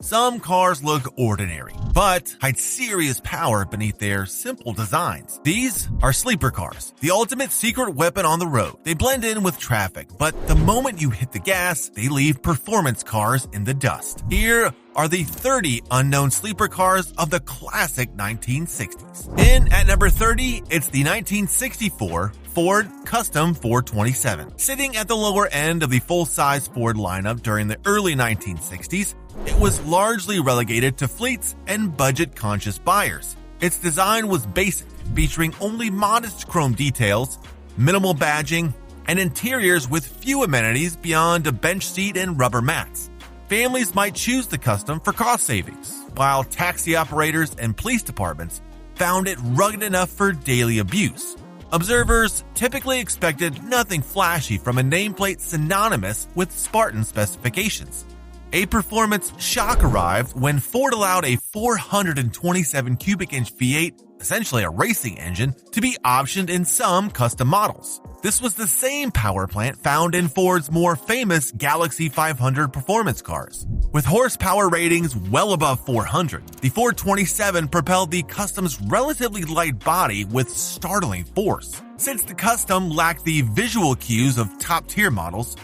Some cars look ordinary, but hide serious power beneath their simple designs. These are sleeper cars, the ultimate secret weapon on the road. They blend in with traffic, but the moment you hit the gas, they leave performance cars in the dust. Here are the 30 unknown sleeper cars of the classic 1960s. In at number 30, it's the 1964 Ford Custom 427. Sitting at the lower end of the full-size Ford lineup during the early 1960s, it was largely relegated to fleets and budget-conscious buyers. Its design was basic, featuring only modest chrome details, minimal badging, and interiors with few amenities beyond a bench seat and rubber mats. Families might choose the Custom for cost savings, while taxi operators and police departments found it rugged enough for daily abuse. Observers typically expected nothing flashy from a nameplate synonymous with Spartan specifications. A performance shock arrived when Ford allowed a 427 cubic inch V8, essentially a racing engine, to be optioned in some custom models. This was the same power plant found in Ford's more famous Galaxie 500 performance cars. With horsepower ratings well above 400, the 427 propelled the Custom's relatively light body with startling force. Since the Custom lacked the visual cues of top-tier models,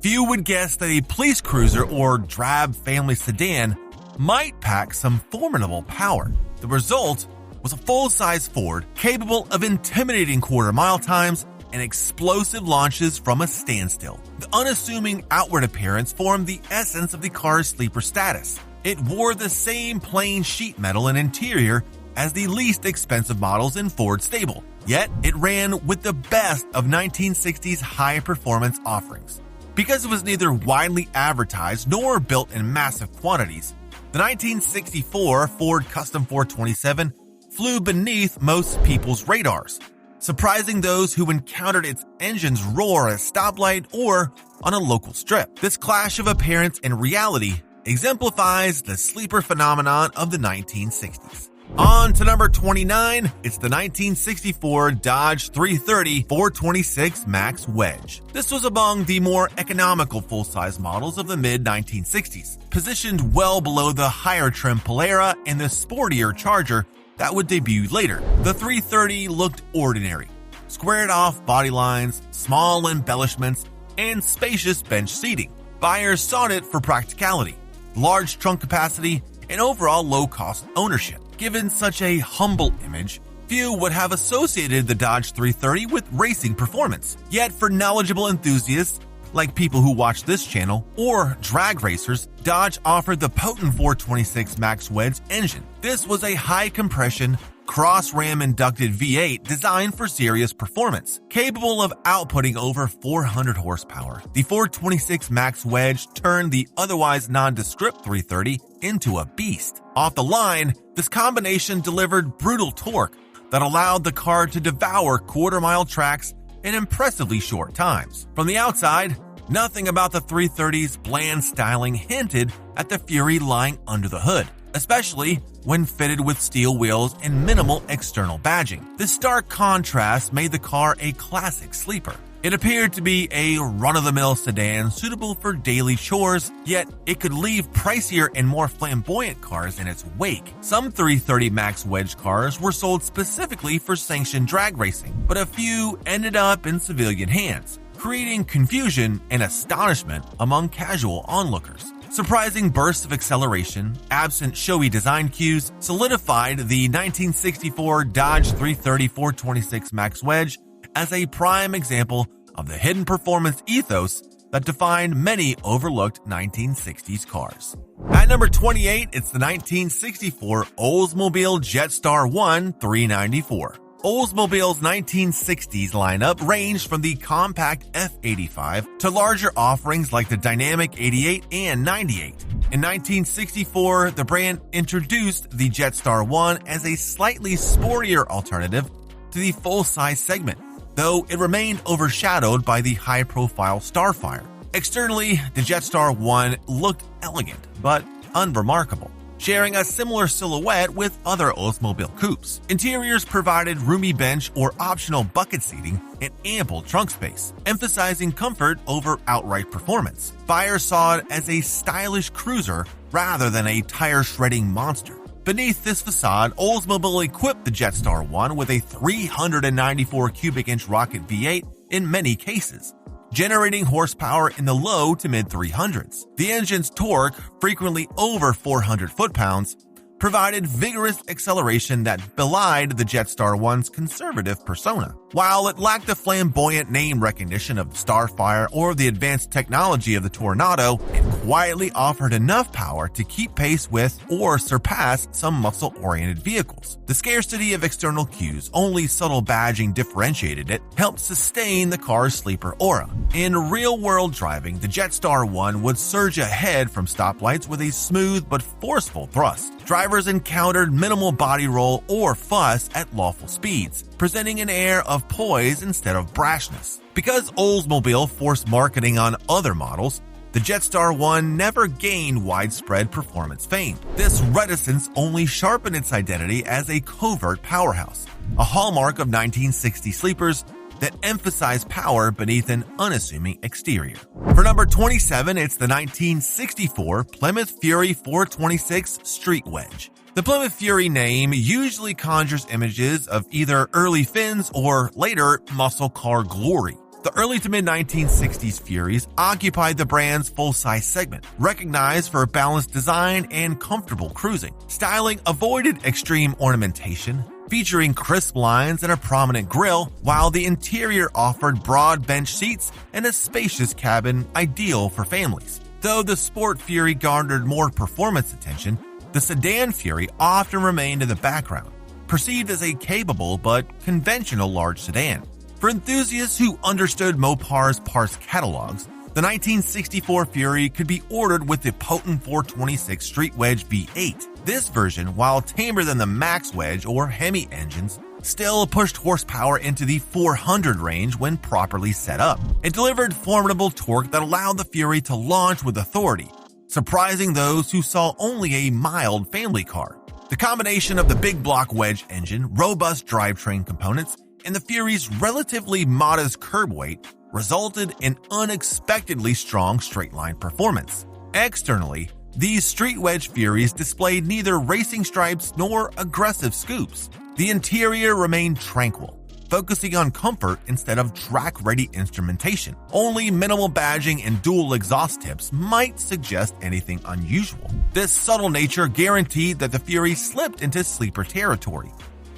few would guess that a police cruiser or drab family sedan might pack some formidable power. The result was a full-size Ford capable of intimidating quarter-mile times and explosive launches from a standstill. The unassuming outward appearance formed the essence of the car's sleeper status. It wore the same plain sheet metal and interior as the least expensive models in Ford's stable, yet it ran with the best of 1960s high-performance offerings. Because it was neither widely advertised nor built in massive quantities, the 1964 Ford Custom 427 flew beneath most people's radars, surprising those who encountered its engine's roar at a stoplight or on a local strip. This clash of appearance and reality exemplifies the sleeper phenomenon of the 1960s. On to number 29, it's the 1964 Dodge 330 426 Max Wedge. This was among the more economical full-size models of the mid-1960s, positioned well below the higher trim Polara and the sportier Charger that would debut later. The 330 looked ordinary, squared off body lines, small embellishments, and spacious bench seating. Buyers sought it for practicality, large trunk capacity, and overall low-cost ownership. Given such a humble image, few would have associated the Dodge 330 with racing performance. Yet for knowledgeable enthusiasts, like people who watch this channel, or drag racers, Dodge offered the potent 426 Max Wedge engine. This was a high-compression, cross-ram inducted V8 designed for serious performance, capable of outputting over 400 horsepower. The 426 Max Wedge turned the otherwise nondescript 330 into a beast. Off the line, this combination delivered brutal torque that allowed the car to devour quarter-mile tracks in impressively short times. From the outside, nothing about the 330's bland styling hinted at the fury lying under the hood, especially when fitted with steel wheels and minimal external badging. This stark contrast made the car a classic sleeper. It appeared to be a run-of-the-mill sedan suitable for daily chores, yet it could leave pricier and more flamboyant cars in its wake. Some 330 Max Wedge cars were sold specifically for sanctioned drag racing, but a few ended up in civilian hands, creating confusion and astonishment among casual onlookers. Surprising bursts of acceleration, absent showy design cues, solidified the 1964 Dodge 330 426 Max Wedge as a prime example of the hidden performance ethos that defined many overlooked 1960s cars. At number 28, it's the 1964 Oldsmobile Jetstar I 394. Oldsmobile's 1960s lineup ranged from the compact F85 to larger offerings like the dynamic 88 and 98. In 1964, the brand introduced the Jetstar I as a slightly sportier alternative to the full-size segment, though it remained overshadowed by the high-profile Starfire. Externally, the Jetstar I looked elegant but unremarkable, sharing a similar silhouette with other Oldsmobile coupes. Interiors provided roomy bench or optional bucket seating and ample trunk space, emphasizing comfort over outright performance. Buyers saw it as a stylish cruiser rather than a tire-shredding monster. Beneath this facade, Oldsmobile equipped the Jetstar I with a 394 cubic inch rocket V8 in many cases, generating horsepower in the low to mid 300s. The engine's torque, frequently over 400 foot-pounds, provided vigorous acceleration that belied the Jetstar I's conservative persona. While it lacked the flamboyant name recognition of the Starfire or the advanced technology of the Tornado, it quietly offered enough power to keep pace with or surpass some muscle-oriented vehicles. The scarcity of external cues, only subtle badging differentiated it, helped sustain the car's sleeper aura. In real-world driving, the Jetstar I would surge ahead from stoplights with a smooth but forceful thrust. Drivers encountered minimal body roll or fuss at lawful speeds, presenting an air of poise instead of brashness. Because Oldsmobile forced marketing on other models, the Jetstar I never gained widespread performance fame. This reticence only sharpened its identity as a covert powerhouse, a hallmark of 1960 sleepers that emphasize power beneath an unassuming exterior. For number 27, it's the 1964 Plymouth Fury 426 Street Wedge. The Plymouth Fury name usually conjures images of either early fins or later muscle car glory. The early to mid-1960s Furies occupied the brand's full-size segment, recognized for balanced design and comfortable cruising. Styling avoided extreme ornamentation, featuring crisp lines and a prominent grille, while the interior offered broad bench seats and a spacious cabin ideal for families. Though the Sport Fury garnered more performance attention, the sedan Fury often remained in the background, perceived as a capable but conventional large sedan. For enthusiasts who understood Mopar's parts catalogs, the 1964 Fury could be ordered with the potent 426 Street Wedge V8. This version, while tamer than the Max Wedge or Hemi engines, still pushed horsepower into the 400 range when properly set up. It delivered formidable torque that allowed the Fury to launch with authority, surprising those who saw only a mild family car. The combination of the big block Wedge engine, robust drivetrain components, and the Fury's relatively modest curb weight resulted in unexpectedly strong straight-line performance. Externally, these Street Wedge Furies displayed neither racing stripes nor aggressive scoops. The interior remained tranquil, focusing on comfort instead of track-ready instrumentation. Only minimal badging and dual exhaust tips might suggest anything unusual. This subtle nature guaranteed that the Fury slipped into sleeper territory,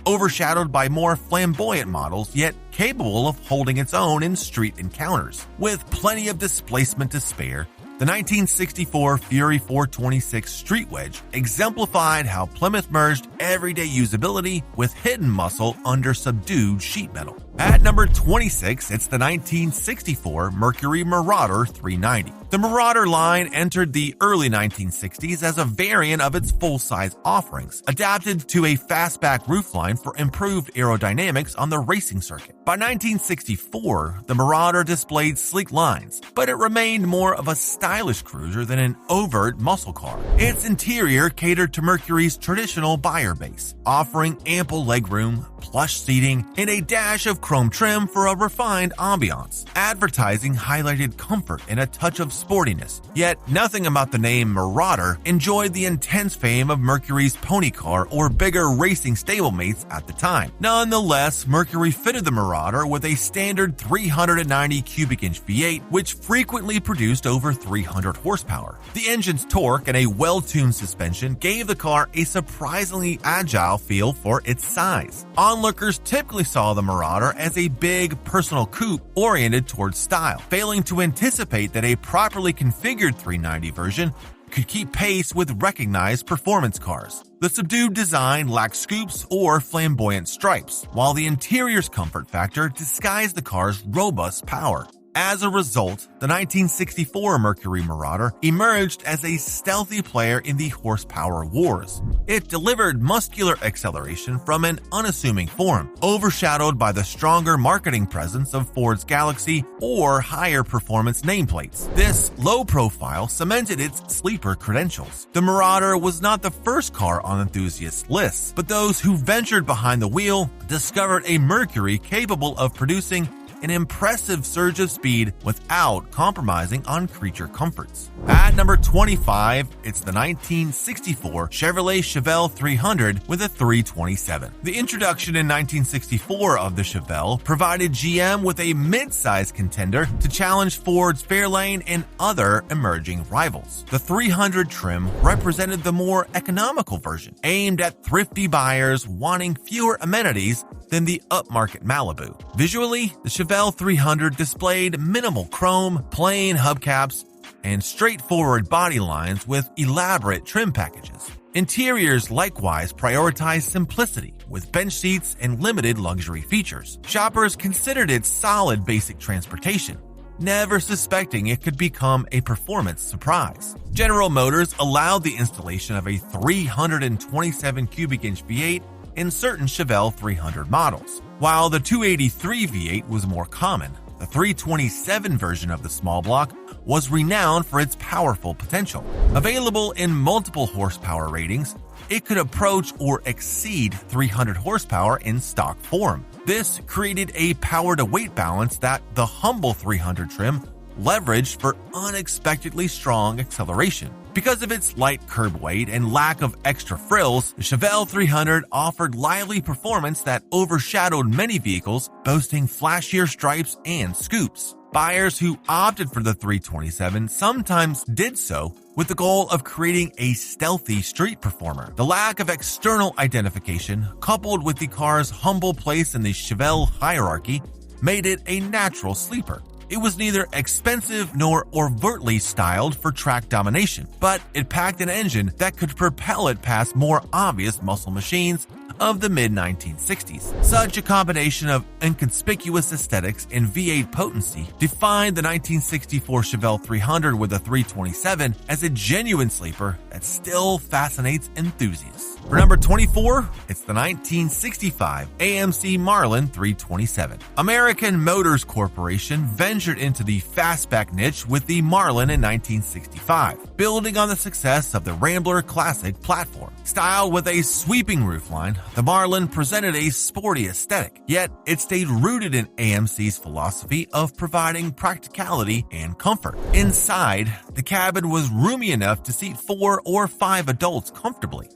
overshadowed by more flamboyant models, yet capable of holding its own in street encounters. With plenty of displacement to spare, the 1964 Fury 426 Street Wedge exemplified how Plymouth merged everyday usability with hidden muscle under subdued sheet metal. At number 26, it's the 1964 Mercury Marauder 390. The Marauder line entered the early 1960s as a variant of its full-size offerings, adapted to a fastback roofline for improved aerodynamics on the racing circuit. By 1964, the Marauder displayed sleek lines, but it remained more of a stylish cruiser than an overt muscle car. Its interior catered to Mercury's traditional buyer base, offering ample legroom, plush seating, and a dash of chrome trim for a refined ambiance. Advertising highlighted comfort and a touch of sportiness, yet nothing about the name Marauder enjoyed the intense fame of Mercury's pony car or bigger racing stablemates at the time. Nonetheless, Mercury fitted the Marauder with a standard 390 cubic inch V8, which frequently produced over 300 horsepower. The engine's torque and a well-tuned suspension gave the car a surprisingly agile feel for its size. Onlookers typically saw the Marauder as a big personal coupe oriented towards style, failing to anticipate that a properly configured 390 version could keep pace with recognized performance cars. The subdued design lacked scoops or flamboyant stripes, while the interior's comfort factor disguised the car's robust power. As a result, the 1964 Mercury Marauder emerged as a stealthy player in the horsepower wars. It delivered muscular acceleration from an unassuming form, overshadowed by the stronger marketing presence of Ford's Galaxie or higher performance nameplates. This low profile cemented its sleeper credentials. The Marauder was not the first car on enthusiasts' lists, but those who ventured behind the wheel discovered a Mercury capable of producing an impressive surge of speed without compromising on creature comforts. At number 25, it's the 1964 Chevrolet Chevelle 300 with a 327. The introduction in 1964 of the Chevelle provided GM with a mid-size contender to challenge Ford's Fairlane and other emerging rivals. The 300 trim represented the more economical version, aimed at thrifty buyers wanting fewer amenities than the upmarket Malibu. Visually, the Chevelle 300 displayed minimal chrome, plain hubcaps, and straightforward body lines with elaborate trim packages. Interiors likewise prioritized simplicity, with bench seats and limited luxury features. Shoppers considered it solid basic transportation, never suspecting it could become a performance surprise. General Motors allowed the installation of a 327 cubic inch V8 in certain Chevelle 300 models. While the 283 V8 was more common, the 327 version of the small block was renowned for its powerful potential. Available in multiple horsepower ratings, it could approach or exceed 300 horsepower in stock form. This created a power-to-weight balance that the humble 300 trim leveraged for unexpectedly strong acceleration. Because of its light curb weight and lack of extra frills, the Chevelle 300 offered lively performance that overshadowed many vehicles boasting flashier stripes and scoops. Buyers who opted for the 327 sometimes did so with the goal of creating a stealthy street performer. The lack of external identification, coupled with the car's humble place in the Chevelle hierarchy, made it a natural sleeper. It was neither expensive nor overtly styled for track domination, but it packed an engine that could propel it past more obvious muscle machines of the mid-1960s. Such a combination of inconspicuous aesthetics and V8 potency defined the 1964 Chevelle 300 with a 327 as a genuine sleeper that still fascinates enthusiasts. For number 24, it's the 1965 AMC Marlin 327. American Motors Corporation ventured into the fastback niche with the Marlin in 1965, building on the success of the Rambler Classic platform. Styled with a sweeping roofline, the Marlin presented a sporty aesthetic, yet it stayed rooted in AMC's philosophy of providing practicality and comfort. Inside, the cabin was roomy enough to seat 4 or 5 adults comfortably,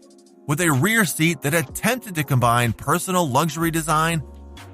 with a rear seat that attempted to combine personal luxury design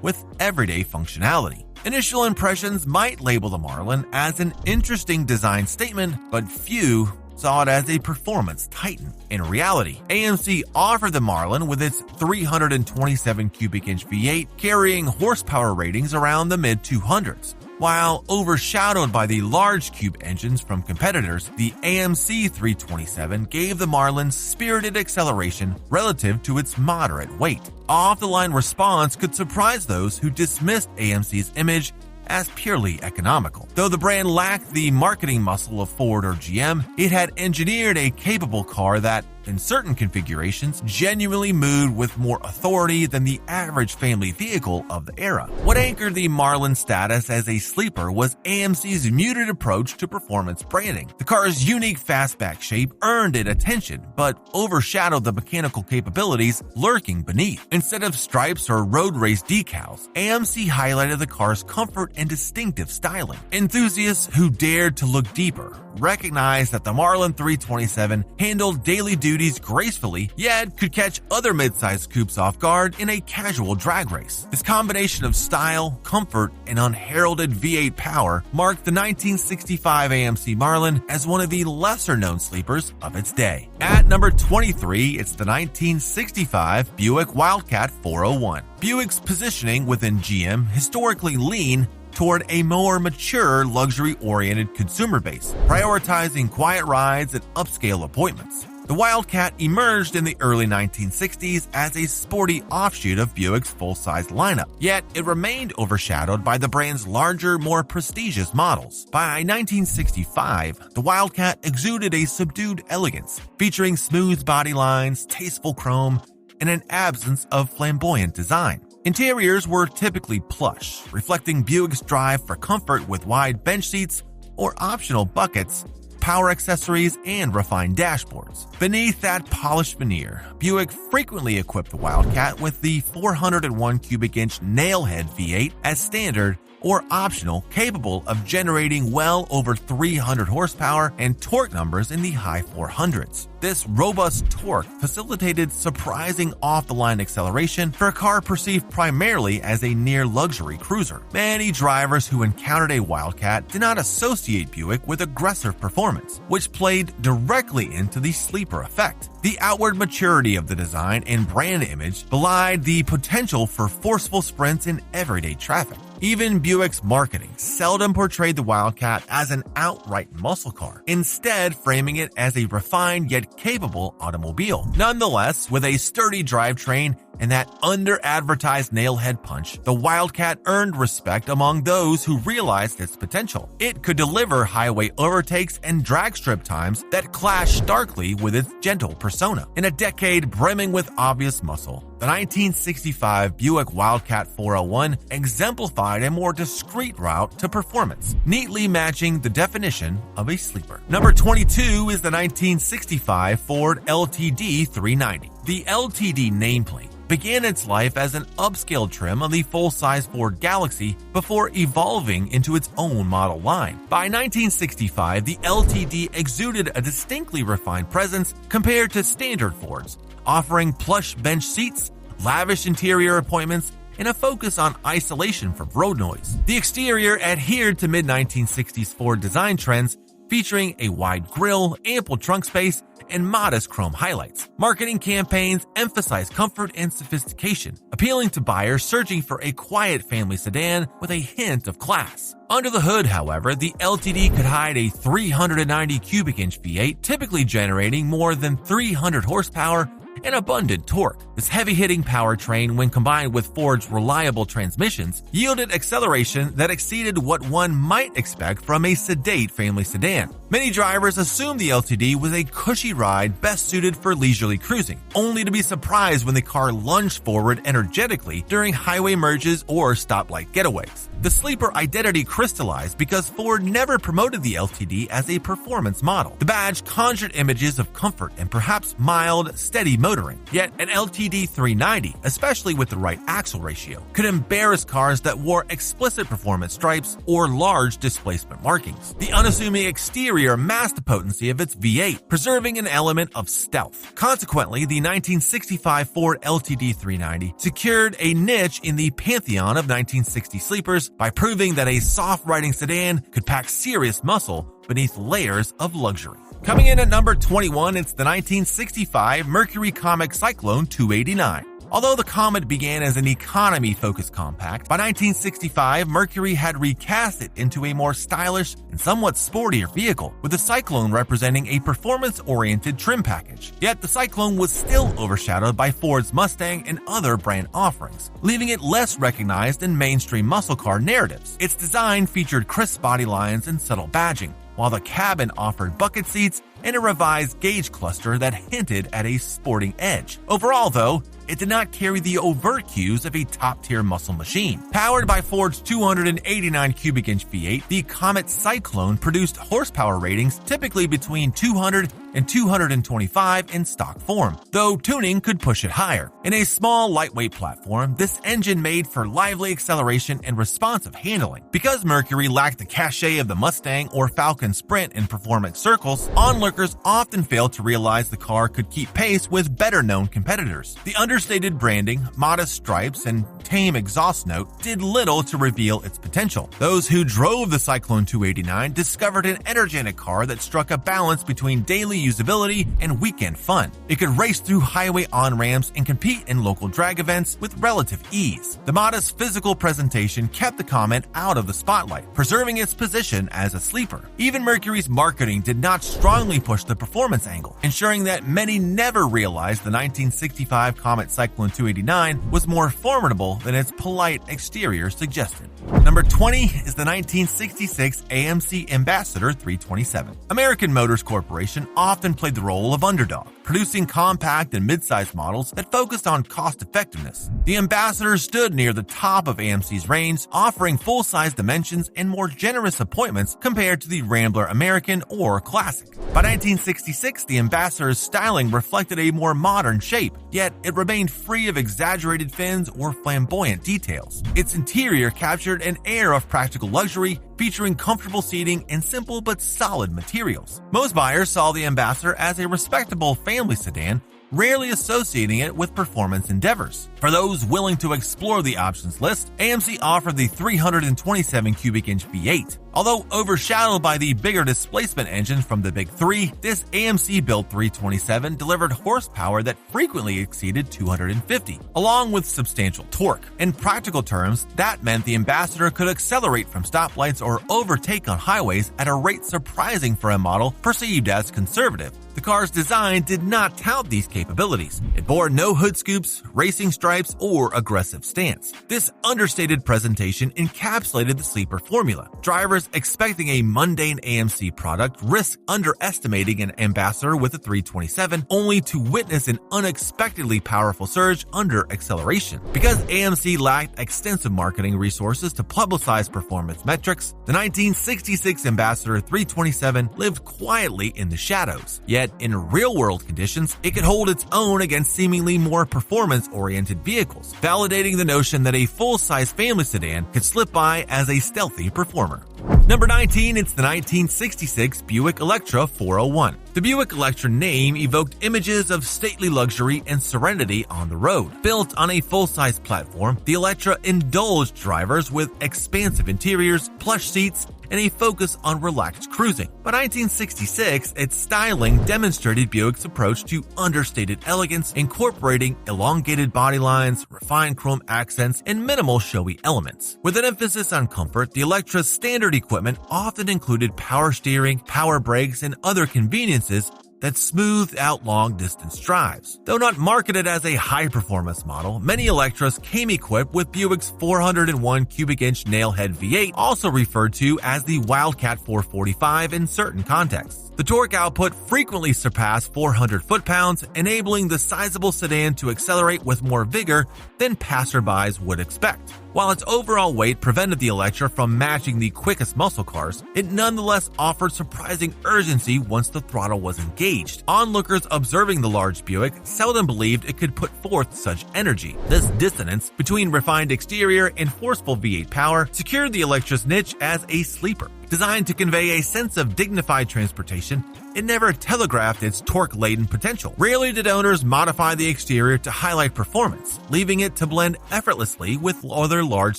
with everyday functionality. Initial impressions might label the Marlin as an interesting design statement, but few saw it as a performance titan. In reality, AMC offered the Marlin with its 327 cubic inch V8 carrying horsepower ratings around the mid-200s. While overshadowed by the large cube engines from competitors, the AMC 327 gave the Marlin spirited acceleration relative to its moderate weight. Off-the-line response could surprise those who dismissed AMC's image as purely economical. Though the brand lacked the marketing muscle of Ford or GM, it had engineered a capable car that, in certain configurations, genuinely moved with more authority than the average family vehicle of the era. What anchored the Marlin's status as a sleeper was AMC's muted approach to performance branding. The car's unique fastback shape earned it attention, but overshadowed the mechanical capabilities lurking beneath. Instead of stripes or road race decals, AMC highlighted the car's comfort and distinctive styling. Enthusiasts who dared to look deeper recognized that the Marlin 327 handled daily duties gracefully, yet could catch other mid-sized coupes off guard in a casual drag race. This combination of style, comfort, and unheralded V8 power marked the 1965 AMC Marlin as one of the lesser-known sleepers of its day. At number 23, it's the 1965 Buick Wildcat 401. Buick's positioning within GM historically leaned toward a more mature, luxury-oriented consumer base, prioritizing quiet rides and upscale appointments. The Wildcat emerged in the early 1960s as a sporty offshoot of Buick's full-size lineup, yet it remained overshadowed by the brand's larger, more prestigious models. By 1965, the Wildcat exuded a subdued elegance, featuring smooth body lines, tasteful chrome, and an absence of flamboyant design. Interiors were typically plush, reflecting Buick's drive for comfort with wide bench seats or optional buckets, power accessories, and refined dashboards. Beneath that polished veneer, Buick frequently equipped the Wildcat with the 401 cubic inch nailhead V8 as standard or optional, capable of generating well over 300 horsepower and torque numbers in the high 400s. This robust torque facilitated surprising off-the-line acceleration for a car perceived primarily as a near-luxury cruiser. Many drivers who encountered a Wildcat did not associate Buick with aggressive performance, which played directly into the sleeper effect. The outward maturity of the design and brand image belied the potential for forceful sprints in everyday traffic. Even Buick's marketing seldom portrayed the Wildcat as an outright muscle car, instead framing it as a refined yet capable automobile. Nonetheless, with a sturdy drivetrain and that under-advertised nailhead punch, the Wildcat earned respect among those who realized its potential. It could deliver highway overtakes and drag strip times that clash starkly with its gentle persona. In a decade brimming with obvious muscle, the 1965 Buick Wildcat 401 exemplified a more discreet route to performance, neatly matching the definition of a sleeper. Number 22 is the 1965 Ford LTD 390. The LTD nameplate began its life as an upscale trim of the full-size Ford Galaxie before evolving into its own model line. By 1965, the LTD exuded a distinctly refined presence compared to standard Fords, offering plush bench seats, lavish interior appointments, and a focus on isolation from road noise. The exterior adhered to mid-1960s Ford design trends, featuring a wide grille, ample trunk space, and modest chrome highlights. Marketing campaigns emphasized comfort and sophistication, appealing to buyers searching for a quiet family sedan with a hint of class. Under the hood, however, the LTD could hide a 390 cubic inch V8, typically generating more than 300 horsepower and abundant torque. This heavy-hitting powertrain, when combined with Ford's reliable transmissions, yielded acceleration that exceeded what one might expect from a sedate family sedan. Many drivers assumed the LTD was a cushy ride best suited for leisurely cruising, only to be surprised when the car lunged forward energetically during highway merges or stoplight getaways. The sleeper identity crystallized because Ford never promoted the LTD as a performance model. The badge conjured images of comfort and perhaps mild, steady motoring. Yet an LTD 390, especially with the right axle ratio, could embarrass cars that wore explicit performance stripes or large displacement markings. The unassuming exterior masked the potency of its V8, preserving an element of stealth. Consequently, the 1965 Ford LTD 390 secured a niche in the pantheon of 1960 sleepers by proving that a soft-riding sedan could pack serious muscle beneath layers of luxury. Coming in at number 21, it's the 1965 Mercury Comet Cyclone 289. Although the Comet began as an economy-focused compact, by 1965, Mercury had recast it into a more stylish and somewhat sportier vehicle, with the Cyclone representing a performance-oriented trim package. Yet the Cyclone was still overshadowed by Ford's Mustang and other brand offerings, leaving it less recognized in mainstream muscle car narratives. Its design featured crisp body lines and subtle badging, while the cabin offered bucket seats and a revised gauge cluster that hinted at a sporting edge. Overall, though, it did not carry the overt cues of a top-tier muscle machine. Powered by Ford's 289 cubic inch V8, the Comet Cyclone produced horsepower ratings typically between 200 and 225 in stock form, though tuning could push it higher. In a small, lightweight platform, this engine made for lively acceleration and responsive handling. Because Mercury lacked the cachet of the Mustang or Falcon Sprint in performance circles, onlookers often failed to realize the car could keep pace with better-known competitors. The understated branding, modest stripes, and tame exhaust note did little to reveal its potential. Those who drove the Cyclone 289 discovered an energetic car that struck a balance between daily usability and weekend fun. It could race through highway on-ramps and compete in local drag events with relative ease. The modest physical presentation kept the Comet out of the spotlight, preserving its position as a sleeper. Even Mercury's marketing did not strongly push the performance angle, ensuring that many never realized the 1965 Comet Cyclone 289 was more formidable than its polite exterior suggested. Number 20 is the 1966 AMC Ambassador 327. American Motors Corporation often played the role of underdog, producing compact and mid-sized models that focused on cost effectiveness. The Ambassador stood near the top of AMC's range, offering full-size dimensions and more generous appointments compared to the Rambler American or Classic. By 1966, the Ambassador's styling reflected a more modern shape, yet it remained free of exaggerated fins or flamboyant details. Its interior captured an air of practical luxury, featuring comfortable seating and simple but solid materials. Most buyers saw the Ambassador as a respectable family sedan, rarely associating it with performance endeavors. For those willing to explore the options list, AMC offered the 327 cubic inch V8. Although overshadowed by the bigger displacement engine from the Big Three, this AMC-built 327 delivered horsepower that frequently exceeded 250, along with substantial torque. In practical terms, that meant the Ambassador could accelerate from stoplights or overtake on highways at a rate surprising for a model perceived as conservative. The car's design did not tout these capabilities. It bore no hood scoops, racing stripes, or aggressive stance. This understated presentation encapsulated the sleeper formula. Drivers expecting a mundane AMC product risk underestimating an Ambassador with a 327, only to witness an unexpectedly powerful surge under acceleration. Because AMC lacked extensive marketing resources to publicize performance metrics, the 1966 Ambassador 327 lived quietly in the shadows. Yet, in real-world conditions, it could hold its own against seemingly more performance-oriented vehicles, validating the notion that a full-size family sedan could slip by as a stealthy performer. Number 19, it's the 1966 Buick Electra 401. The Buick Electra name evoked images of stately luxury and serenity on the road. Built on a full-size platform, the Electra indulged drivers with expansive interiors, plush seats, and a focus on relaxed cruising. By 1966, its styling demonstrated Buick's approach to understated elegance, incorporating elongated body lines, refined chrome accents, and minimal showy elements. With an emphasis on comfort, the Electra's standard equipment often included power steering, power brakes, and other conveniences that smoothed out long-distance drives. Though not marketed as a high-performance model, many Electras came equipped with Buick's 401 cubic inch nailhead V8, also referred to as the Wildcat 445 in certain contexts. The torque output frequently surpassed 400 foot-pounds, enabling the sizable sedan to accelerate with more vigor than passerbys would expect. While its overall weight prevented the Electra from matching the quickest muscle cars, it nonetheless offered surprising urgency once the throttle was engaged. Onlookers observing the large Buick seldom believed it could put forth such energy. This dissonance between refined exterior and forceful V8 power secured the Electra's niche as a sleeper. Designed to convey a sense of dignified transportation, it never telegraphed its torque-laden potential. Rarely did owners modify the exterior to highlight performance, leaving it to blend effortlessly with other large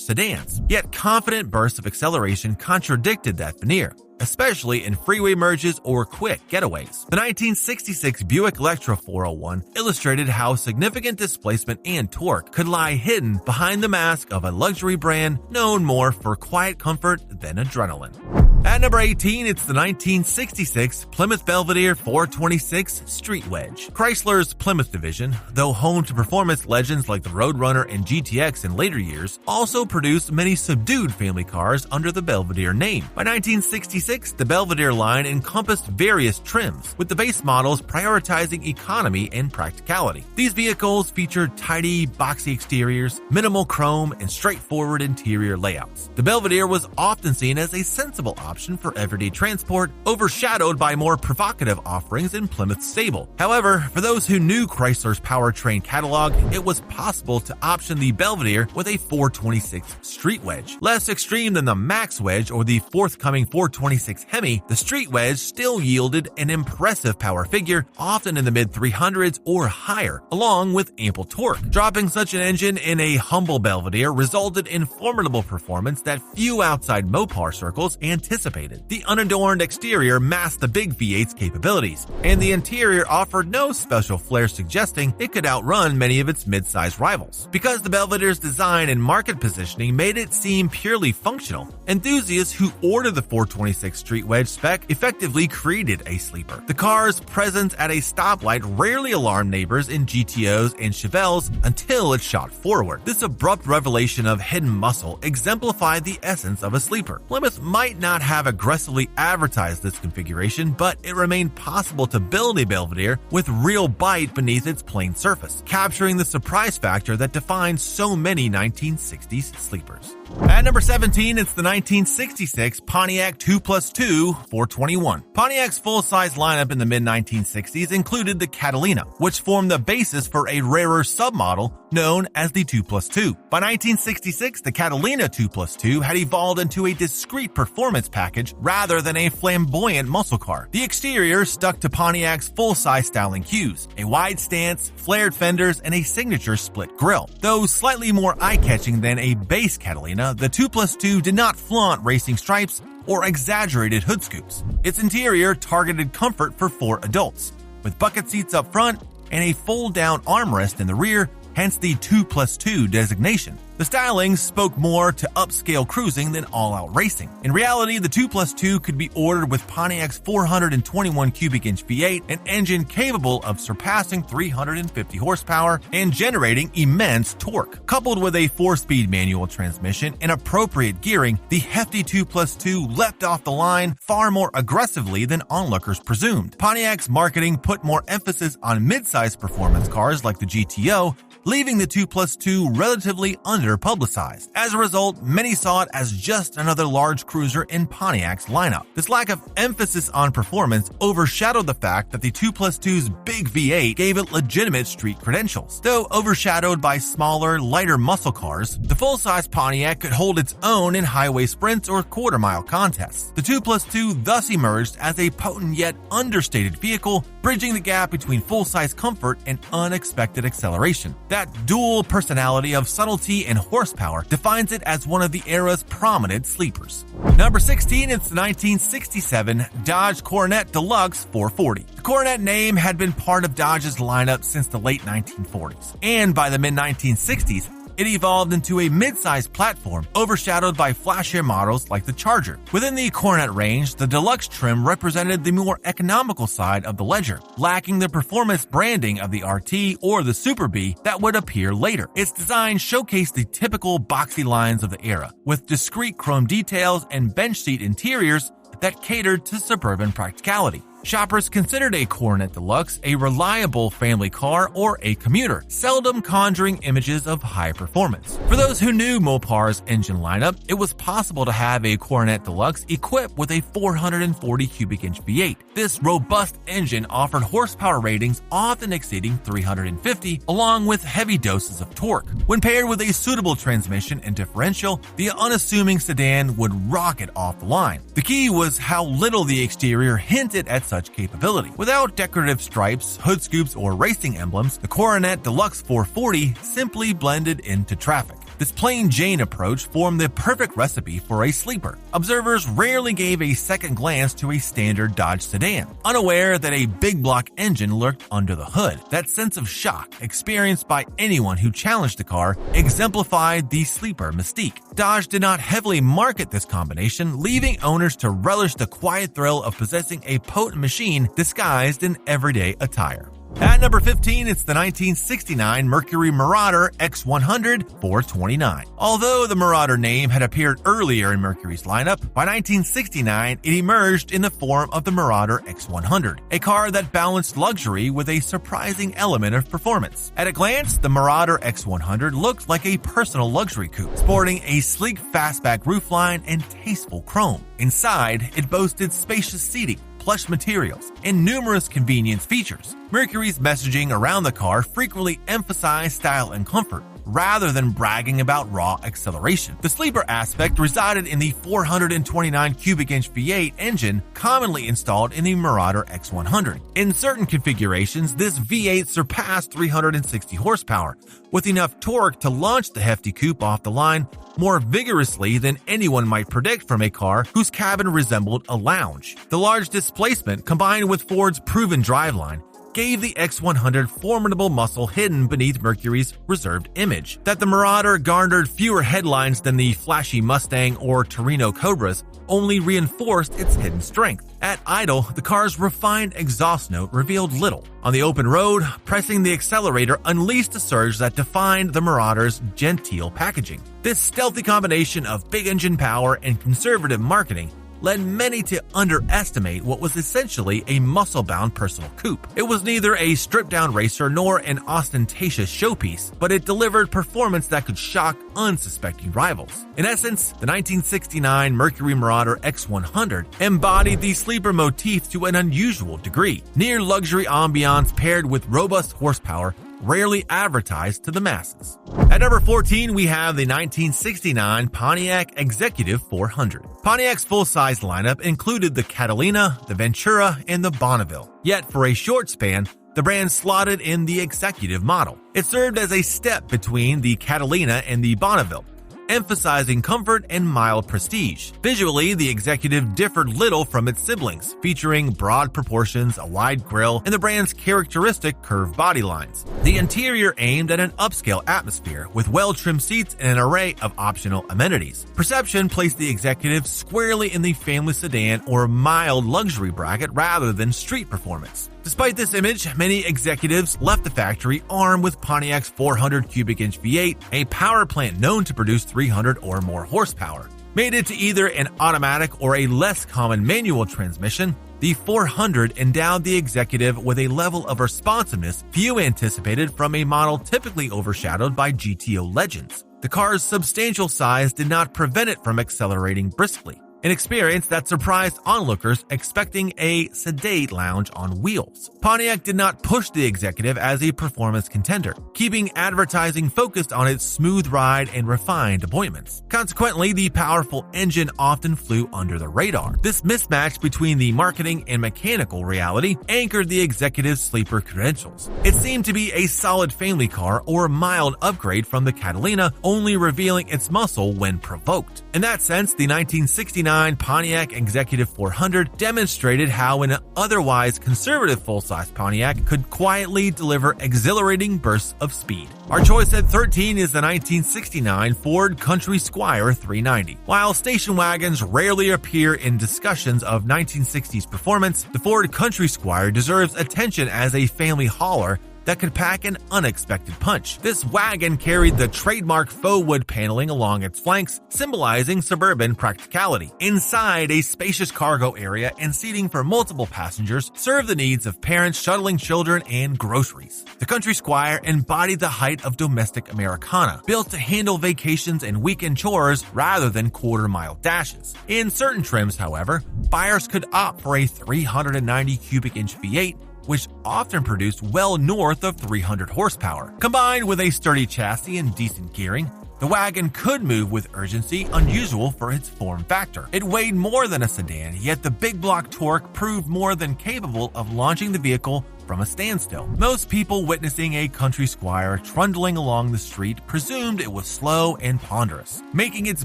sedans. Yet confident bursts of acceleration contradicted that veneer, especially in freeway merges or quick getaways. The 1966 Buick Electra 401 illustrated how significant displacement and torque could lie hidden behind the mask of a luxury brand known more for quiet comfort than adrenaline. At number 18, it's the 1966 Plymouth Belvedere 426 Street Wedge. Chrysler's Plymouth division, though home to performance legends like the Roadrunner and GTX in later years, also produced many subdued family cars under the Belvedere name. By 1966, the Belvedere line encompassed various trims, with the base models prioritizing economy and practicality. These vehicles featured tidy, boxy exteriors, minimal chrome, and straightforward interior layouts. The Belvedere was often seen as a sensible option for everyday transport, overshadowed by more provocative offerings in Plymouth's stable. However, for those who knew Chrysler's powertrain catalog, it was possible to option the Belvedere with a 426 Street Wedge. Less extreme than the Max Wedge or the forthcoming 426 Hemi, the Street Wedge still yielded an impressive power figure, often in the mid-300s or higher, along with ample torque. Dropping such an engine in a humble Belvedere resulted in formidable performance that few outside Mopar circles anticipated. The unadorned exterior masked the big V8's capabilities, and the interior offered no special flair, suggesting it could outrun many of its mid-size rivals. Because the Belvedere's design and market positioning made it seem purely functional, enthusiasts who ordered the 426 Street Wedge spec effectively created a sleeper. The car's presence at a stoplight rarely alarmed neighbors in GTOs and Chevelles until it shot forward. This abrupt revelation of hidden muscle exemplified the essence of a sleeper. Plymouth might not have have aggressively advertised this configuration, but it remained possible to build a Belvedere with real bite beneath its plain surface, capturing the surprise factor that defines so many 1960s sleepers. At number 17, it's the 1966 Pontiac 2+2 421. Pontiac's full-size lineup in the mid-1960s included the Catalina, which formed the basis for a rarer submodel known as the 2+2. By 1966, the Catalina 2+2 had evolved into a discreet performance package rather than a flamboyant muscle car. The exterior stuck to Pontiac's full-size styling cues, a wide stance, flared fenders, and a signature split grille. Though slightly more eye-catching than a base Catalina, the 2+2 did not flaunt racing stripes or exaggerated hood scoops. Its interior targeted comfort for 4 adults, with bucket seats up front and a fold-down armrest in the rear, hence the 2+2 designation. The styling spoke more to upscale cruising than all-out racing. In reality, the 2+2 could be ordered with Pontiac's 421 cubic inch V8, an engine capable of surpassing 350 horsepower and generating immense torque. Coupled with a 4-speed manual transmission and appropriate gearing, the hefty 2+2 leapt off the line far more aggressively than onlookers presumed. Pontiac's marketing put more emphasis on mid-size performance cars like the GTO, leaving the 2+2 relatively under-publicized. As a result, many saw it as just another large cruiser in Pontiac's lineup. This lack of emphasis on performance overshadowed the fact that the 2+2's big V8 gave it legitimate street credentials. Though overshadowed by smaller, lighter muscle cars, the full-size Pontiac could hold its own in highway sprints or quarter-mile contests. The 2+2 thus emerged as a potent yet understated vehicle, bridging the gap between full-size comfort and unexpected acceleration. That dual personality of subtlety and horsepower defines it as one of the era's prominent sleepers. Number 16, it's the 1967 Dodge Coronet Deluxe 440. The Coronet name had been part of Dodge's lineup since the late 1940s, and by the mid-1960s, it evolved into a mid-sized platform overshadowed by flashier models like the Charger. Within the Coronet range, the Deluxe trim represented the more economical side of the ledger, lacking the performance branding of the RT or the Super B that would appear later. Its design showcased the typical boxy lines of the era, with discreet chrome details and bench seat interiors that catered to suburban practicality. Shoppers considered a Coronet Deluxe a reliable family car or a commuter, seldom conjuring images of high performance. For those who knew Mopar's engine lineup, it was possible to have a Coronet Deluxe equipped with a 440 cubic inch V8. This robust engine offered horsepower ratings often exceeding 350, along with heavy doses of torque. When paired with a suitable transmission and differential, the unassuming sedan would rocket off the line. The key was how little the exterior hinted at such capability. Without decorative stripes, hood scoops, or racing emblems, the Coronet Deluxe 440 simply blended into traffic. This plain Jane approach formed the perfect recipe for a sleeper. Observers rarely gave a second glance to a standard Dodge sedan, unaware that a big block engine lurked under the hood. That sense of shock, experienced by anyone who challenged the car, exemplified the sleeper mystique. Dodge did not heavily market this combination, leaving owners to relish the quiet thrill of possessing a potent machine disguised in everyday attire. At number 15, it's the 1969 Mercury Marauder X100 429. Although the Marauder name had appeared earlier in Mercury's lineup, by 1969 it emerged in the form of the Marauder X100, a car that balanced luxury with a surprising element of performance. At a glance, the Marauder X100 looked like a personal luxury coupe, sporting a sleek fastback roofline and tasteful chrome. Inside, it boasted spacious seating, plush materials, and numerous convenience features. Mercury's messaging around the car frequently emphasized style and comfort, rather than bragging about raw acceleration. The sleeper aspect resided in the 429 cubic inch V8 engine commonly installed in the Marauder X100. In certain configurations, this V8 surpassed 360 horsepower, with enough torque to launch the hefty coupe off the line more vigorously than anyone might predict from a car whose cabin resembled a lounge. The large displacement, combined with Ford's proven driveline, gave the X100 formidable muscle hidden beneath Mercury's reserved image. That the Marauder garnered fewer headlines than the flashy Mustang or Torino Cobras only reinforced its hidden strength. At idle, the car's refined exhaust note revealed little. On the open road, pressing the accelerator unleashed a surge that defined the Marauder's genteel packaging. This stealthy combination of big engine power and conservative marketing led many to underestimate what was essentially a muscle-bound personal coupe. It was neither a stripped-down racer nor an ostentatious showpiece, but it delivered performance that could shock unsuspecting rivals. In essence, the 1969 Mercury Marauder X100 embodied the sleeper motif to an unusual degree. Near luxury ambiance paired with robust horsepower rarely advertised to the masses. At number 14, we have the 1969 Pontiac Executive 400. Pontiac's full-size lineup included the Catalina, the Ventura, and the Bonneville. Yet, for a short span, the brand slotted in the Executive model. It served as a step between the Catalina and the Bonneville, emphasizing comfort and mild prestige. Visually, the Executive differed little from its siblings, featuring broad proportions, a wide grille, and the brand's characteristic curved body lines. The interior aimed at an upscale atmosphere, with well-trimmed seats and an array of optional amenities. Perception placed the Executive squarely in the family sedan or mild luxury bracket rather than street performance. Despite this image, many executives left the factory armed with Pontiac's 400 cubic inch V8, a power plant known to produce 300 or more horsepower. Mated to either an automatic or a less common manual transmission, the 400 endowed the Executive with a level of responsiveness few anticipated from a model typically overshadowed by GTO legends. The car's substantial size did not prevent it from accelerating briskly, an experience that surprised onlookers expecting a sedate lounge on wheels. Pontiac did not push the Executive as a performance contender, keeping advertising focused on its smooth ride and refined appointments. Consequently, the powerful engine often flew under the radar. This mismatch between the marketing and mechanical reality anchored the Executive's sleeper credentials. It seemed to be a solid family car or mild upgrade from the Catalina, only revealing its muscle when provoked. In that sense, the 1969 Pontiac Executive 400 demonstrated how an otherwise conservative full-size Pontiac could quietly deliver exhilarating bursts of speed. Our choice at 13 is the 1969 Ford Country Squire 390. While station wagons rarely appear in discussions of 1960s performance, the Ford Country Squire deserves attention as a family hauler that could pack an unexpected punch. This wagon carried the trademark faux wood paneling along its flanks, symbolizing suburban practicality. Inside, a spacious cargo area and seating for multiple passengers served the needs of parents shuttling children and groceries. The Country Squire embodied the height of domestic Americana, built to handle vacations and weekend chores rather than quarter-mile dashes. In certain trims, however, buyers could opt for a 390 cubic inch V8, which often produced well north of 300 horsepower. Combined with a sturdy chassis and decent gearing, the wagon could move with urgency unusual for its form factor. It weighed more than a sedan, yet the big block torque proved more than capable of launching the vehicle from a standstill. Most people witnessing a Country Squire trundling along the street presumed it was slow and ponderous, making its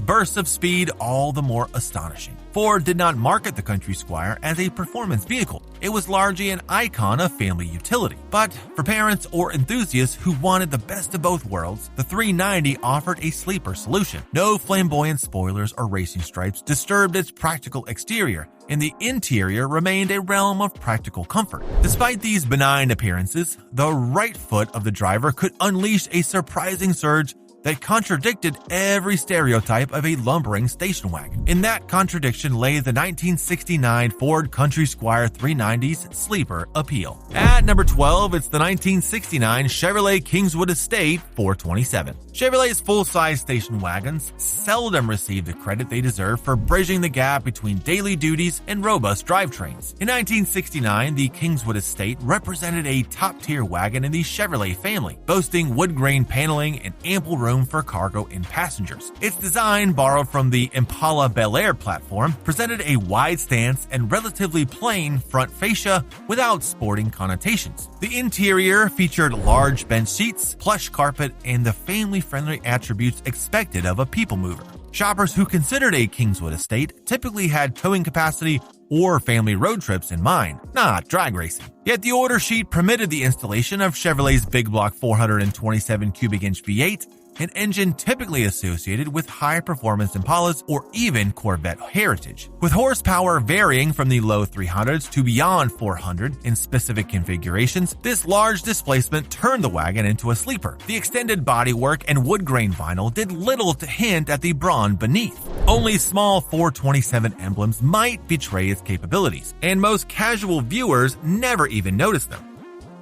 bursts of speed all the more astonishing. Ford did not market the Country Squire as a performance vehicle. It was largely an icon of family utility. But for parents or enthusiasts who wanted the best of both worlds, the 390 offered a sleeper solution. No flamboyant spoilers or racing stripes disturbed its practical exterior, and the interior remained a realm of practical comfort. Despite these benign appearances, the right foot of the driver could unleash a surprising surge that contradicted every stereotype of a lumbering station wagon. In that contradiction lay the 1969 Ford Country Squire 390's sleeper appeal. At number 12, it's the 1969 Chevrolet Kingswood Estate 427. Chevrolet's full-size station wagons seldom receive the credit they deserve for bridging the gap between daily duties and robust drivetrains. In 1969, the Kingswood Estate represented a top-tier wagon in the Chevrolet family, boasting wood-grain paneling and ample room for cargo and passengers. Its design, borrowed from the Impala Bel Air platform, presented a wide stance and relatively plain front fascia without sporting connotations. The interior featured large bench seats, plush carpet, and the family-friendly attributes expected of a people mover. Shoppers who considered a Kingswood Estate typically had towing capacity or family road trips in mind, not drag racing. Yet the order sheet permitted the installation of Chevrolet's big block 427 cubic inch V8, an engine typically associated with high-performance Impalas or even Corvette heritage. With horsepower varying from the low 300s to beyond 400 in specific configurations, this large displacement turned the wagon into a sleeper. The extended bodywork and wood grain vinyl did little to hint at the brawn beneath. Only small 427 emblems might betray its capabilities, and most casual viewers never even notice them.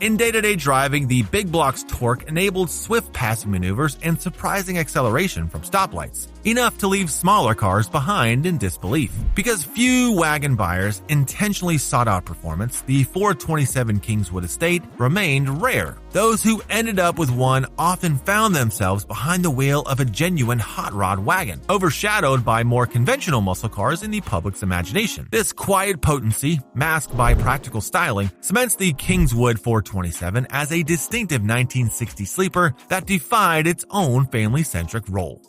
In day-to-day driving, the big block's torque enabled swift passing maneuvers and surprising acceleration from stoplights, enough to leave smaller cars behind in disbelief. Because few wagon buyers intentionally sought out performance, the 427 Kingswood estate remained rare. Those who ended up with one often found themselves behind the wheel of a genuine hot rod wagon, overshadowed by more conventional muscle cars in the public's imagination. This quiet potency, masked by practical styling, cements the Kingswood 427 as a distinctive 1960s sleeper that defied its own family-centric role.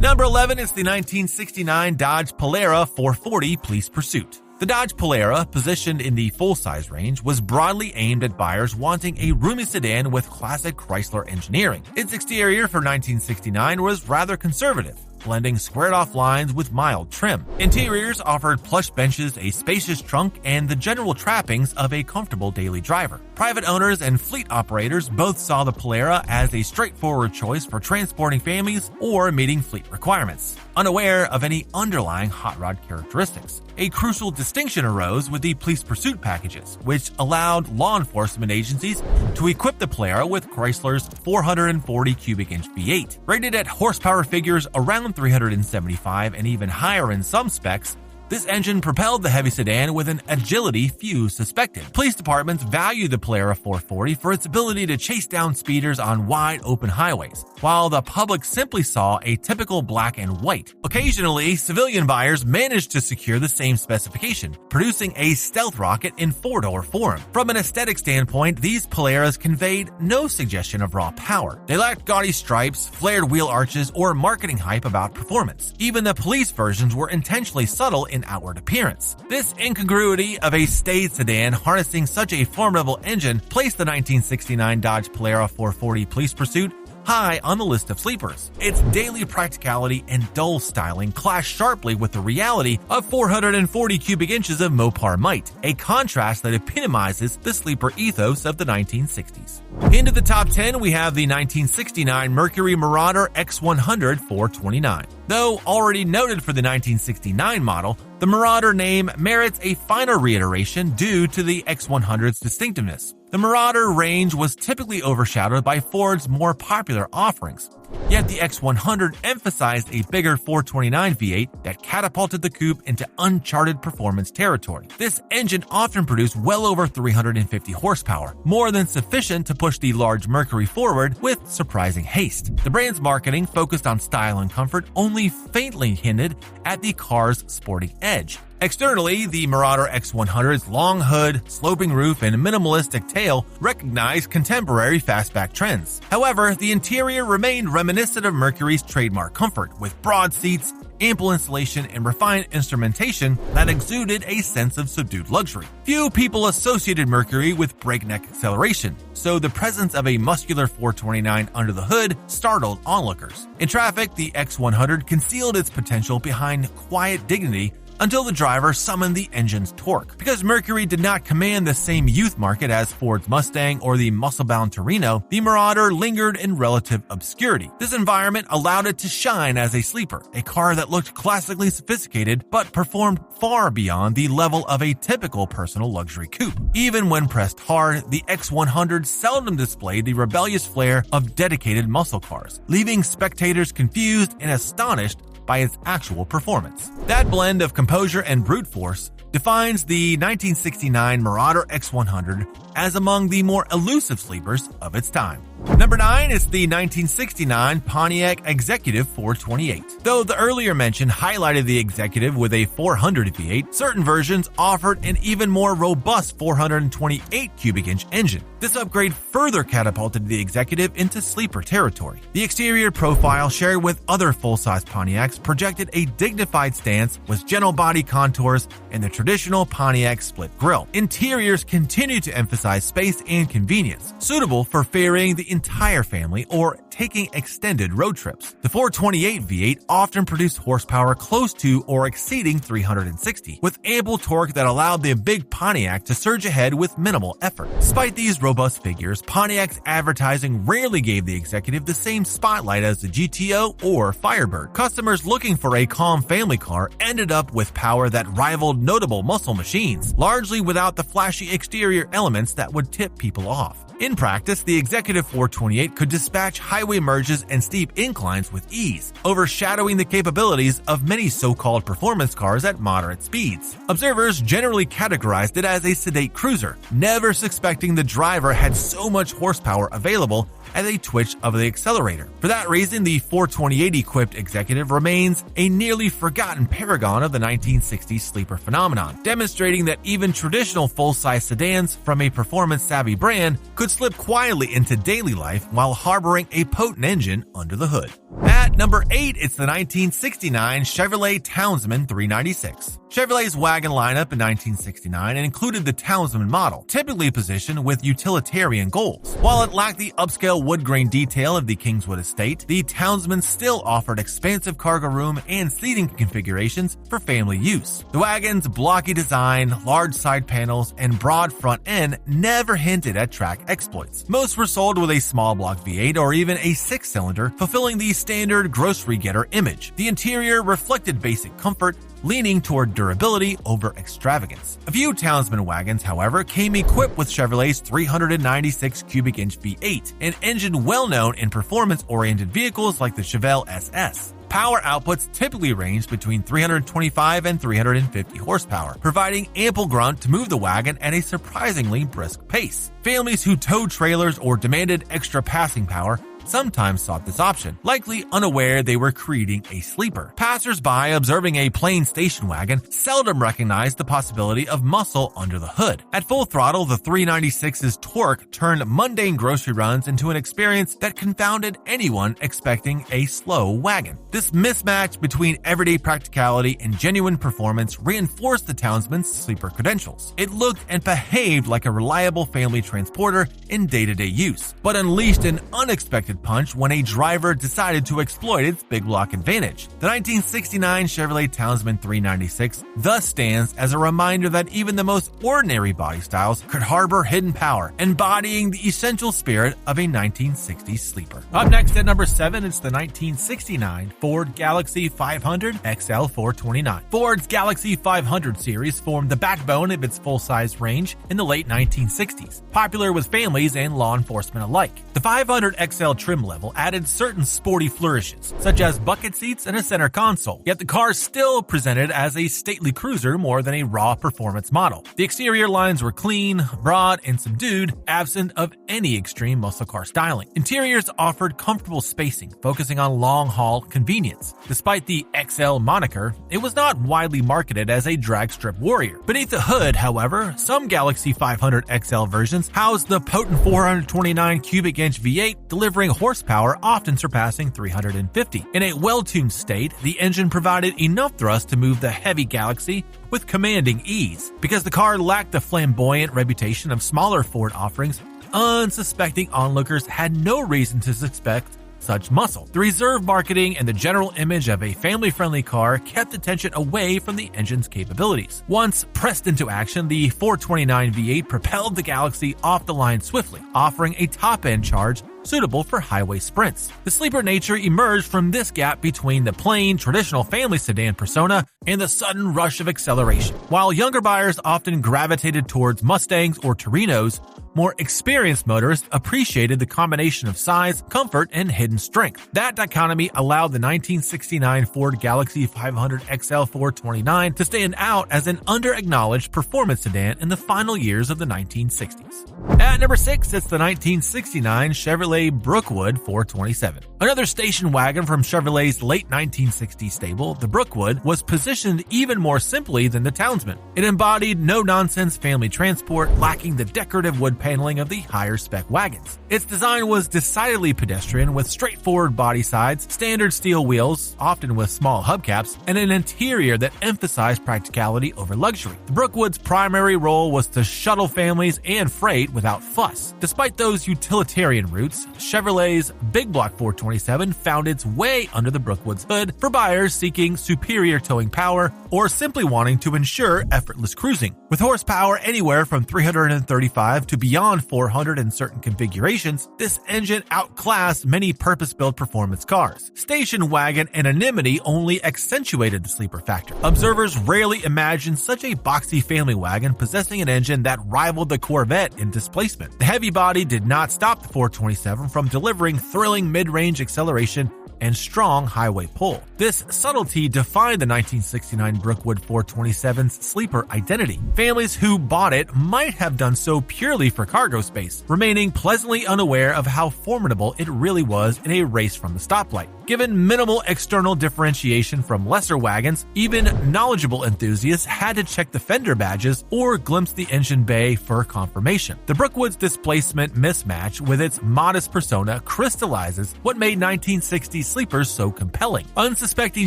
Number 11 is the 1969 Dodge Polara 440 Police Pursuit. The Dodge Polara, positioned in the full-size range, was broadly aimed at buyers wanting a roomy sedan with classic Chrysler engineering. Its exterior for 1969 was rather conservative, blending squared-off lines with mild trim. Interiors offered plush benches, a spacious trunk, and the general trappings of a comfortable daily driver. Private owners and fleet operators both saw the Polara as a straightforward choice for transporting families or meeting fleet requirements, unaware of any underlying hot rod characteristics. A crucial distinction arose with the police pursuit packages, which allowed law enforcement agencies to equip the Polara with Chrysler's 440 cubic inch V8. Rated at horsepower figures around 375 and even higher in some specs, this engine propelled the heavy sedan with an agility few suspected. Police departments value the Polara 440 for its ability to chase down speeders on wide open highways, while the public simply saw a typical black and white. Occasionally, civilian buyers managed to secure the same specification, producing a stealth rocket in four-door form. From an aesthetic standpoint, these Polaras conveyed no suggestion of raw power. They lacked gaudy stripes, flared wheel arches, or marketing hype about performance. Even the police versions were intentionally subtle in outward appearance. This incongruity of a staid sedan harnessing such a formidable engine placed the 1969 Dodge Polara 440 Police Pursuit high on the list of sleepers. Its daily practicality and dull styling clash sharply with the reality of 440 cubic inches of Mopar might, a contrast that epitomizes the sleeper ethos of the 1960s. Into the top 10, we have the 1969 Mercury Marauder X100 429. Though already noted for the 1969 model, the Marauder name merits a finer reiteration due to the X100's distinctiveness. The Marauder range was typically overshadowed by Ford's more popular offerings, yet the X100 emphasized a bigger 429 V8 that catapulted the coupe into uncharted performance territory. This engine often produced well over 350 horsepower, more than sufficient to push the large Mercury forward with surprising haste. The brand's marketing, focused on style and comfort, only faintly hinted at the car's sporting edge. Externally, the Marauder X100's long hood, sloping roof, and minimalistic tail recognized contemporary fastback trends. However, the interior remained reminiscent of Mercury's trademark comfort, with broad seats, ample insulation, and refined instrumentation that exuded a sense of subdued luxury. Few people associated Mercury with breakneck acceleration, so the presence of a muscular 429 under the hood startled onlookers. In traffic, the X100 concealed its potential behind quiet dignity until the driver summoned the engine's torque. Because Mercury did not command the same youth market as Ford's Mustang or the muscle-bound Torino, the Marauder lingered in relative obscurity. This environment allowed it to shine as a sleeper, a car that looked classically sophisticated but performed far beyond the level of a typical personal luxury coupe. Even when pressed hard, the X100 seldom displayed the rebellious flair of dedicated muscle cars, leaving spectators confused and astonished by its actual performance. That blend of composure and brute force defines the 1969 Marauder X100 as among the more elusive sleepers of its time. Number 9 is the 1969 Pontiac Executive 428. Though the earlier mention highlighted the Executive with a 400 V8, certain versions offered an even more robust 428 cubic inch engine. This upgrade further catapulted the Executive into sleeper territory. The exterior profile shared with other full-size Pontiacs projected a dignified stance with gentle body contours and the traditional Pontiac split grille. Interiors continue to emphasize space and convenience, suitable for ferrying the entire family or taking extended road trips. The 428 V8 often produced horsepower close to or exceeding 360, with ample torque that allowed the big Pontiac to surge ahead with minimal effort. Despite these robust figures, Pontiac's advertising rarely gave the Executive the same spotlight as the GTO or Firebird. Customers looking for a calm family car ended up with power that rivaled notable muscle machines, largely without the flashy exterior elements that would tip people off. In practice, the Executive 428 could dispatch highway merges and steep inclines with ease, overshadowing the capabilities of many so-called performance cars at moderate speeds. Observers generally categorized it as a sedate cruiser, never suspecting the driver had so much horsepower available as a twitch of the accelerator. For that reason, the 428-equipped Executive remains a nearly forgotten paragon of the 1960s sleeper phenomenon, demonstrating that even traditional full-size sedans from a performance-savvy brand could slip quietly into daily life while harboring a potent engine under the hood. At number 8, it's the 1969 Chevrolet Townsman 396. Chevrolet's wagon lineup in 1969 included the Townsman model, typically positioned with utilitarian goals. While it lacked the upscale wood grain detail of the Kingswood estate, the Townsman still offered expansive cargo room and seating configurations for family use. The wagon's blocky design, large side panels, and broad front end never hinted at track exploits. Most were sold with a small block V8 or even a 6-cylinder, fulfilling the standard grocery getter image. The interior reflected basic comfort, leaning toward durability over extravagance. A few Townsman wagons, however, came equipped with Chevrolet's 396 cubic inch V8, an engine well known in performance-oriented vehicles like the Chevelle SS. Power outputs typically range between 325 and 350 horsepower, providing ample grunt to move the wagon at a surprisingly brisk pace. Families who towed trailers or demanded extra passing power sometimes sought this option, likely unaware they were creating a sleeper. Passers-by observing a plain station wagon seldom recognized the possibility of muscle under the hood. At full throttle, the 396's torque turned mundane grocery runs into an experience that confounded anyone expecting a slow wagon. This mismatch between everyday practicality and genuine performance reinforced the Townsman's sleeper credentials. It looked and behaved like a reliable family transporter in day-to-day use, but unleashed an unexpected punch when a driver decided to exploit its big block advantage. The 1969 Chevrolet Townsman 396 thus stands as a reminder that even the most ordinary body styles could harbor hidden power, embodying the essential spirit of a 1960s sleeper. Up next at number 7, it's the 1969 Ford Galaxie 500 XL 429. Ford's Galaxie 500 series formed the backbone of its full-size range in the late 1960s, popular with families and law enforcement alike. The 500 XL trim level added certain sporty flourishes, such as bucket seats and a center console, yet the car still presented as a stately cruiser more than a raw performance model. The exterior lines were clean, broad, and subdued, absent of any extreme muscle car styling. Interiors offered comfortable spacing, focusing on long-haul convenience. Despite the XL moniker, it was not widely marketed as a drag strip warrior. Beneath the hood, however, some Galaxie 500 XL versions housed the potent 429 cubic inch V8, delivering horsepower often surpassing 350. In a well-tuned state, the engine provided enough thrust to move the heavy Galaxie with commanding ease. Because the car lacked the flamboyant reputation of smaller Ford offerings, unsuspecting onlookers had no reason to suspect such muscle. The reserve marketing and the general image of a family-friendly car kept attention away from the engine's capabilities. Once pressed into action, the 429 V8 propelled the Galaxie off the line swiftly, offering a top-end charge suitable for highway sprints. The sleeper nature emerged from this gap between the plain, traditional family sedan persona and the sudden rush of acceleration. While younger buyers often gravitated towards Mustangs or Torinos, more experienced motorists appreciated the combination of size, comfort, and hidden strength. That dichotomy allowed the 1969 Ford Galaxie 500 XL 429 to stand out as an under-acknowledged performance sedan in the final years of the 1960s. At number 6, it's the 1969 Chevrolet Brookwood 427. Another station wagon from Chevrolet's late 1960s stable, the Brookwood was positioned even more simply than the Townsman. It embodied no-nonsense family transport, lacking the decorative wood paneling of the higher-spec wagons. Its design was decidedly pedestrian with straightforward body sides, standard steel wheels, often with small hubcaps, and an interior that emphasized practicality over luxury. The Brookwood's primary role was to shuttle families and freight without fuss. Despite those utilitarian roots, Chevrolet's Big Block 427 found its way under the Brookwood's hood for buyers seeking superior towing power or simply wanting to ensure effortless cruising. With horsepower anywhere from 335 to beyond 400 in certain configurations, this engine outclassed many purpose-built performance cars. Station wagon anonymity only accentuated the sleeper factor. Observers rarely imagined such a boxy family wagon possessing an engine that rivaled the Corvette in displacement. The heavy body did not stop the 427 from delivering thrilling mid-range acceleration and strong highway pull. This subtlety defined the 1969 Brookwood 427's sleeper identity. Families who bought it might have done so purely for cargo space, remaining pleasantly unaware of how formidable it really was in a race from the stoplight. Given minimal external differentiation from lesser wagons, even knowledgeable enthusiasts had to check the fender badges or glimpse the engine bay for confirmation. The Brookwood's displacement mismatch with its modest persona crystallizes what made 1960s sleepers so compelling. Unsuspecting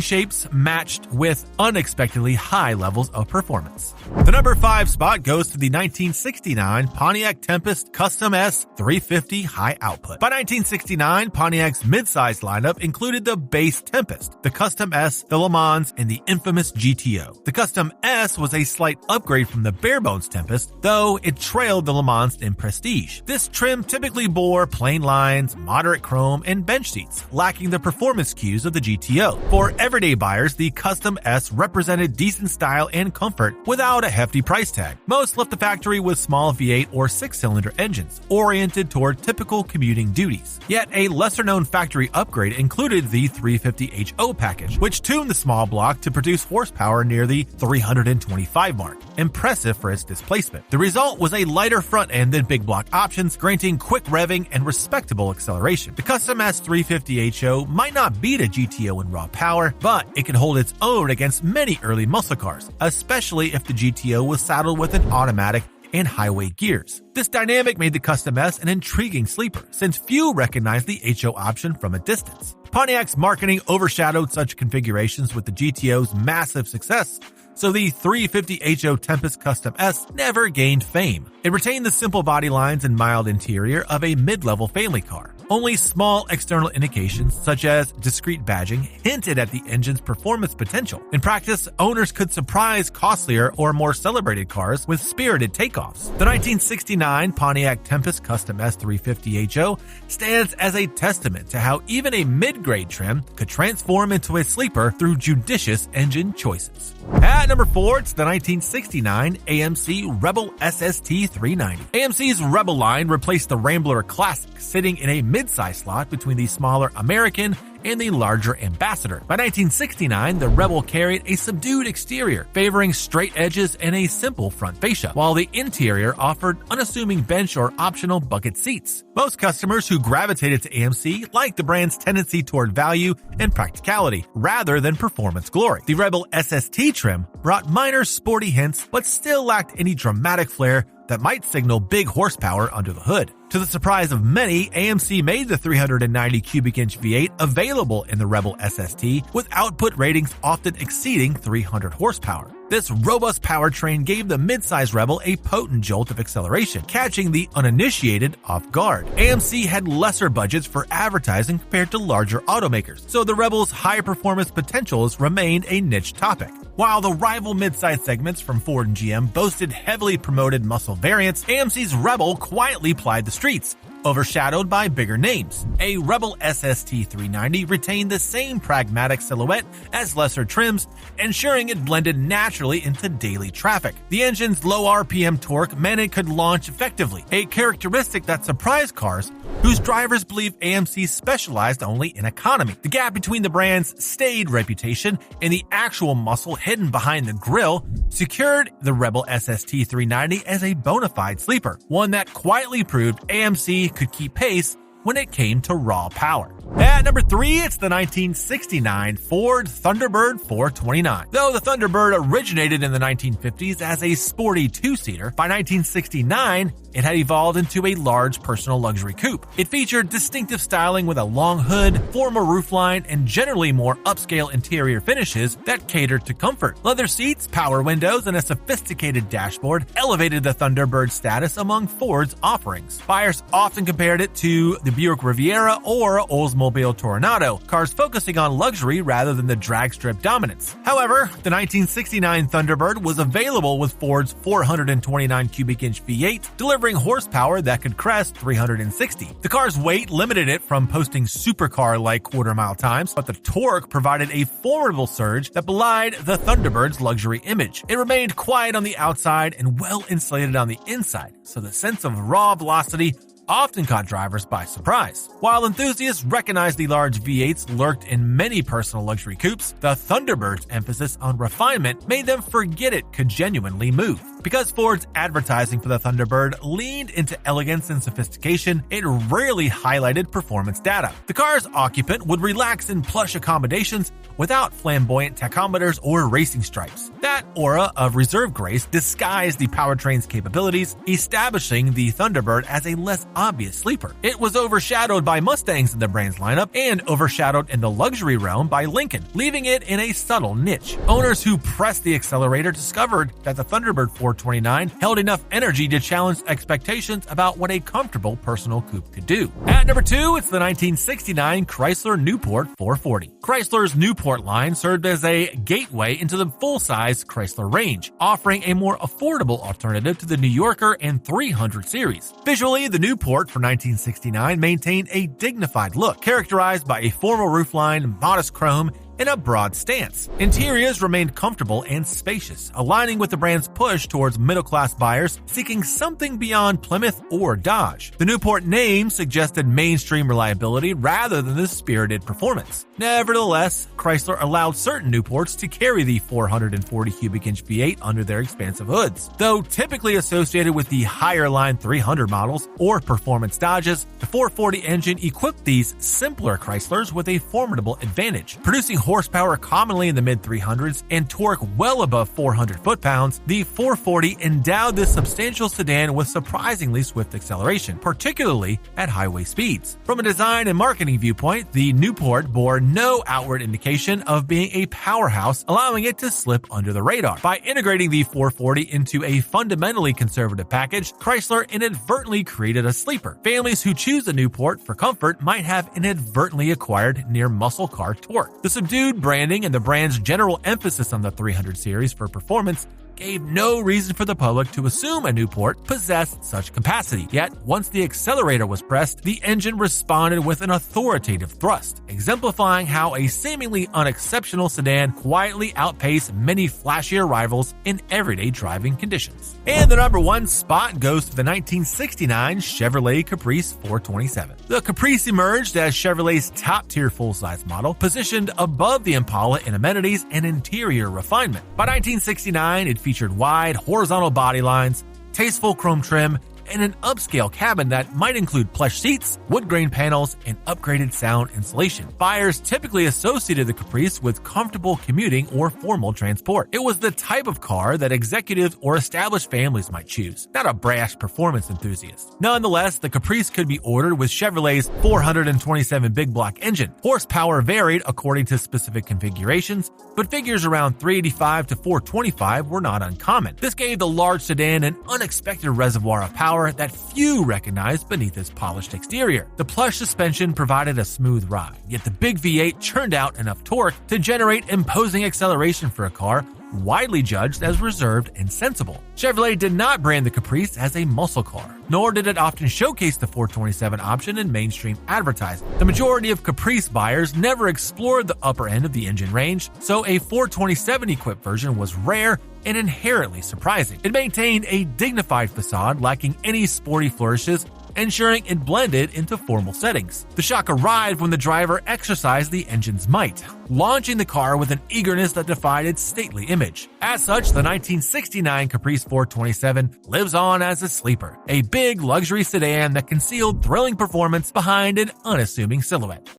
shapes matched with unexpectedly high levels of performance. The number 5 spot goes to the 1969 Pontiac Tempest Custom S 350 high output. By 1969, Pontiac's mid-sized lineup included the base Tempest, the Custom S, the Le Mans, and the infamous GTO. The Custom S was a slight upgrade from the bare-bones Tempest, though it trailed the Le Mans in prestige. This trim typically bore plain lines, moderate chrome, and bench seats, lacking the performance cues of the GTO. For everyday buyers, the Custom S represented decent style and comfort without a hefty price tag. Most left the factory with small V8 or 6-cylinder engines, oriented toward typical commuting duties. Yet a lesser-known factory upgrade included the 350HO package, which tuned the small block to produce horsepower near the 325 mark, impressive for its displacement. The result was a lighter front end than big block options, granting quick revving and respectable acceleration. The Custom S 350HO might not beat a GTO in raw power, but it can hold its own against many early muscle cars, especially if the GTO was saddled with an automatic and highway gears. This dynamic made the Custom S an intriguing sleeper, since few recognized the HO option from a distance. Pontiac's marketing overshadowed such configurations with the GTO's massive success, so the 350HO Tempest Custom S never gained fame. It retained the simple body lines and mild interior of a mid-level family car. Only small external indications, such as discrete badging, hinted at the engine's performance potential. In practice, owners could surprise costlier or more celebrated cars with spirited takeoffs. The 1969 Pontiac Tempest Custom S 350HO stands as a testament to how even a mid-grade trim could transform into a sleeper through judicious engine choices. At number 4, it's the 1969 AMC Rebel SST 390. AMC's Rebel line replaced the Rambler Classic, sitting in a mid-size slot between the smaller American and the larger Ambassador. By 1969, the Rebel carried a subdued exterior, favoring straight edges and a simple front fascia, while the interior offered unassuming bench or optional bucket seats. Most customers who gravitated to AMC liked the brand's tendency toward value and practicality, rather than performance glory. The Rebel SST trim brought minor sporty hints, but still lacked any dramatic flair that might signal big horsepower under the hood. To the surprise of many, AMC made the 390 cubic inch V8 available in the Rebel SST, with output ratings often exceeding 300 horsepower. This robust powertrain gave the midsize Rebel a potent jolt of acceleration, catching the uninitiated off guard. AMC had lesser budgets for advertising compared to larger automakers, so the Rebel's high-performance potentials remained a niche topic. While the rival midsize segments from Ford and GM boasted heavily promoted muscle variants, AMC's Rebel quietly plied the streets, overshadowed by bigger names. A Rebel SST 390 retained the same pragmatic silhouette as lesser trims, ensuring it blended naturally into daily traffic. The engine's low RPM torque meant it could launch effectively, a characteristic that surprised cars whose drivers believe AMC specialized only in economy. The gap between the brand's staid reputation and the actual muscle hidden behind the grille secured the Rebel SST 390 as a bona fide sleeper, one that quietly proved AMC could keep pace when it came to raw power. At number 3, it's the 1969 Ford Thunderbird 429. Though the Thunderbird originated in the 1950s as a sporty two-seater, by 1969, it had evolved into a large personal luxury coupe. It featured distinctive styling with a long hood, formal roofline, and generally more upscale interior finishes that catered to comfort. Leather seats, power windows, and a sophisticated dashboard elevated the Thunderbird's status among Ford's offerings. Buyers often compared it to the Buick Riviera or Oldsmobile Toronado, cars focusing on luxury rather than the drag strip dominance. However, the 1969 Thunderbird was available with Ford's 429 cubic inch V8, delivering horsepower that could crest 360. The car's weight limited it from posting supercar-like quarter-mile times, but the torque provided a formidable surge that belied the Thunderbird's luxury image. It remained quiet on the outside and well-insulated on the inside, so the sense of raw velocity often caught drivers by surprise. While enthusiasts recognized the large V8s lurked in many personal luxury coupes, the Thunderbird's emphasis on refinement made them forget it could genuinely move. Because Ford's advertising for the Thunderbird leaned into elegance and sophistication, it rarely highlighted performance data. The car's occupant would relax in plush accommodations without flamboyant tachometers or racing stripes. That aura of reserve grace disguised the powertrain's capabilities, establishing the Thunderbird as a less obvious sleeper. It was overshadowed by Mustangs in the brand's lineup and overshadowed in the luxury realm by Lincoln, leaving it in a subtle niche. Owners who pressed the accelerator discovered that the Thunderbird 429 held enough energy to challenge expectations about what a comfortable personal coupe could do. At number 2, it's the 1969 Chrysler Newport 440. Chrysler's Newport line served as a gateway into the full-size Chrysler range, offering a more affordable alternative to the New Yorker and 300 series. Visually, the Newport for 1969 maintained a dignified look, characterized by a formal roofline, modest chrome, and a broad stance. Interiors remained comfortable and spacious, aligning with the brand's push towards middle-class buyers seeking something beyond Plymouth or Dodge. The Newport name suggested mainstream reliability rather than the spirited performance. Nevertheless, Chrysler allowed certain Newports to carry the 440 cubic inch V8 under their expansive hoods. Though typically associated with the higher-line 300 models or performance Dodges, the 440 engine equipped these simpler Chryslers with a formidable advantage. Producing horsepower commonly in the mid-300s and torque well above 400 foot-pounds, the 440 endowed this substantial sedan with surprisingly swift acceleration, particularly at highway speeds. From a design and marketing viewpoint, the Newport bore no outward indication of being a powerhouse, allowing it to slip under the radar. By integrating the 440 into a fundamentally conservative package, Chrysler inadvertently created a sleeper. Families who choose the Newport for comfort might have inadvertently acquired near muscle car torque. The subdued branding and the brand's general emphasis on the 300 series for performance gave no reason for the public to assume a Newport possessed such capacity. Yet, once the accelerator was pressed, the engine responded with an authoritative thrust, exemplifying how a seemingly unexceptional sedan quietly outpaced many flashier rivals in everyday driving conditions. And the number 1 spot goes to the 1969 Chevrolet Caprice 427. The Caprice emerged as Chevrolet's top-tier full-size model, positioned above the Impala in amenities and interior refinement. By 1969, it featured wide, horizontal body lines, tasteful chrome trim, and an upscale cabin that might include plush seats, wood grain panels, and upgraded sound insulation. Buyers typically associated the Caprice with comfortable commuting or formal transport. It was the type of car that executives or established families might choose, not a brash performance enthusiast. Nonetheless, the Caprice could be ordered with Chevrolet's 427 big block engine. Horsepower varied according to specific configurations, but figures around 385 to 425 were not uncommon. This gave the large sedan an unexpected reservoir of power that few recognized beneath its polished exterior. The plush suspension provided a smooth ride, yet the big V8 churned out enough torque to generate imposing acceleration for a car widely judged as reserved and sensible. Chevrolet did not brand the Caprice as a muscle car, nor did it often showcase the 427 option in mainstream advertising. The majority of Caprice buyers never explored the upper end of the engine range, so a 427 equipped version was rare and inherently surprising. It maintained a dignified facade lacking any sporty flourishes, ensuring it blended into formal settings. The shock arrived when the driver exercised the engine's might, launching the car with an eagerness that defied its stately image. As such, the 1969 Caprice 427 lives on as a sleeper, a big luxury sedan that concealed thrilling performance behind an unassuming silhouette.